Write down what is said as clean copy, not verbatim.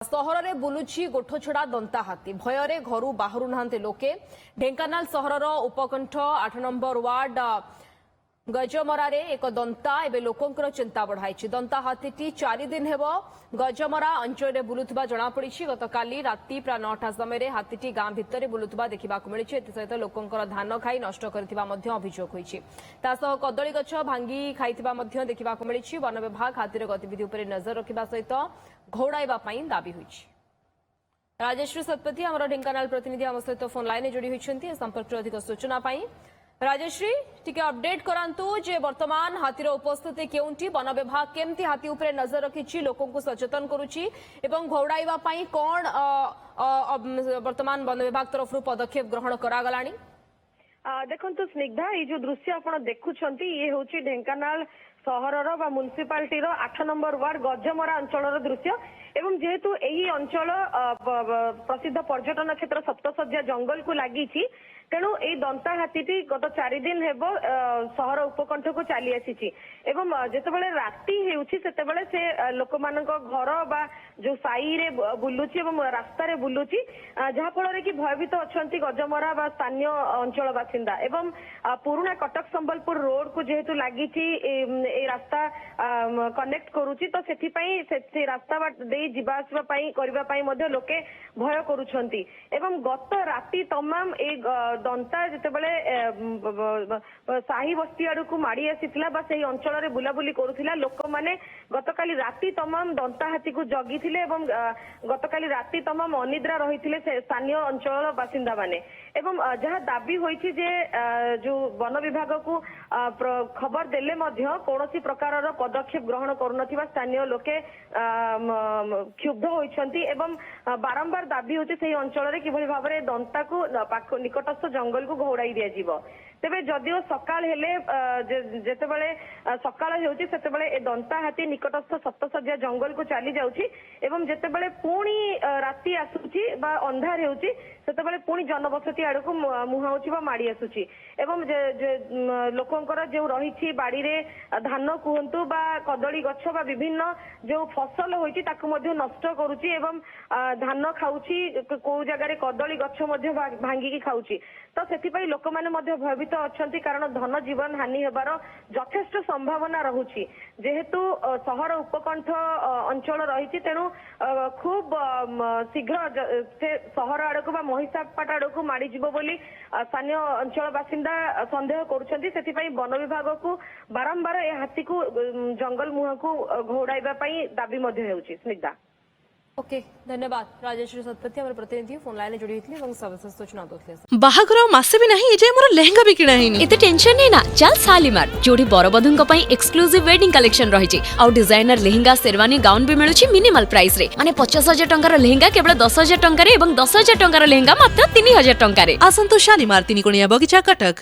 सहर में बुलुची गोठछड़ा दंता हाथी भୟରେ घर बाहर ना लोके ढेंकानाल सहर उपकंठ 8 नंबर वार्ड गजमरा एक दंता एवं लोकंर चिंता बढ़ाई दंता हाथी 4 दिन हेब गजमरा अंचल में बुलुवा जमापड़ी गतकाली राति प्राय 9टा समय हाथी गां भितर बुलुवा देखा मिली सहित लोकंर धान खाई नष्ट अभियोग होती कदली गछ भांगी खाई देखा मिली वन विभाग हाथीर गतिविधि पर नजर रखा सहित घोड़ाइवा दाबी होती। राजेश्री सतपथी आम ढेंकानाल प्रतिनिधि आम सहित फोन लाइन जोड़ी होती संपर्क अधिक सूचना राजेश्री टिके अपडेट करांतु जे वर्तमान हाथीर उपस्थिति केउंठी वन विभाग केमती हाथी उपरे नजर रखिछि लोकों को सचेतन करुछि एवं घौड़ाइवा पई कोन वर्तमान वन विभाग तरफ पदक्षेप ग्रहण करागलानी। देखंतु स्निग्धा ये जो दृश्य आपण देखुछंती ये होछि ढेंकानाल सहरर बा म्युनिसिपालिटी 8 नंबर वार्ड गजमरा अंचलर दृश्य एवं जेहेतु यही अंचल प्रसिद्ध पर्यटन क्षेत्र सप्तशଯ୍ୟା जंगल को लगी तेणु ये दंता हाथी गत 4 दिन हेब सहर उपकंठ को चली आसी एवं जितेबाला राति होतेबाला से लोक मान घर बा जो साई रे बुलुची एवं रास्ता रे बुलुची जहाँफल कि भयभीत अच्छा गजमरा बा स्थानीय अंचल बासिंदा एवं पुराना कटक संबलपुर रोड को जेहेतु लगी रास्ता कनेक्ट करुची तो से रास्ता दे जीवा आसवा करने लोके भय करुछंती एवं गत राति तमाम ए दंता जितेबाला साही बस्ती आड़ को माड़ी आसीथिला बा सेही अंचल रे बुलाबुली करुथिला लोक माने गतकाली राति तमाम दंता हाथी को जगिथिले एवं गतकाली राति तमाम अनिद्रा रहिथिले स्थानीय अंचल बासिंदा माने एवं जहाँ दाबी होइछि जे जो वन विभाग को खबर देले मध्य कौनसी प्रकार पदक्षेप ग्रहण करुनथिबा स्थानीय लोके क्षुब्ध होइछंती एवं बारंबार दाबी होछि सेही अंचल रे किभली भाबरे दंता को निकटस्थ जंगल को घोड़ाई दिया जीवो तेबे जदिओ सकाळ हेले जेतेबेले सकाळ हेउछि सेतेबेले ए दंता हाथी निकटस्थ सप्तशଯ୍ୟା जंगल को चली जाउछि एवं जेतेबेले पुणी राति आसुछि बा अंधार हेउछि सेतेबेले पुणी जनबसती आड़ को मुहाउछि बा माड़ी आसुछि एवं लोकंकर जो रहिछि बाड़ी रे धान कुहंतु बा कदली गछ बा विभिन्न जो फसल होइछि ताकु मध्ये नष्ट करूछि एवं धान खाउछि को जगह रे कदली गछ मध्ये भांगी की खाउछि तो सेथिपई लोक माने मध्ये भयभीत अछंती कारण धन जीवन हानि हेबार यथेष्ट संभावना रहुछि जेहेतु सहर उपकंठ अंचल रहिछि तेणु खूब शीघ्र से सहर आड़क बा महिषापाट आड़क माड़ी जीवो बोली स्थानीय अंचल बासिंदा संदेह करुछंती सेथिपई वन विभाग को बारंबार ए हाथी को जंगल मुहा को घोड़ाइबा पई दाबी मध्ये हेउछि। स्निग्धा ओके धन्यवाद राजेश्री सतपथी आम प्रतिनिधि फोन लाइन जोड़ी होती सर्वशेष सूचना दूसरे बाहागर मासे भी नहीं एजे मोर लेहंगा भी किना हेनी एते टेंशन नै ना चल शालीमार जोड़ी बरबधुंक पई एक्सक्लूसिव वेडिंग कलेक्शन रहिछि और डिजाइनर लेहंगा शेरवानी गाउन भी मिलुछि मिनिमल प्राइस रे माने 50,000 टंकार लेहंगा केवल 10,000 टंका रे एवं 10,000 टंकार लेहंगा मात्र 3,000 टंका रे आसंतु शालीमार 3 कोणिया बगीचा कटक।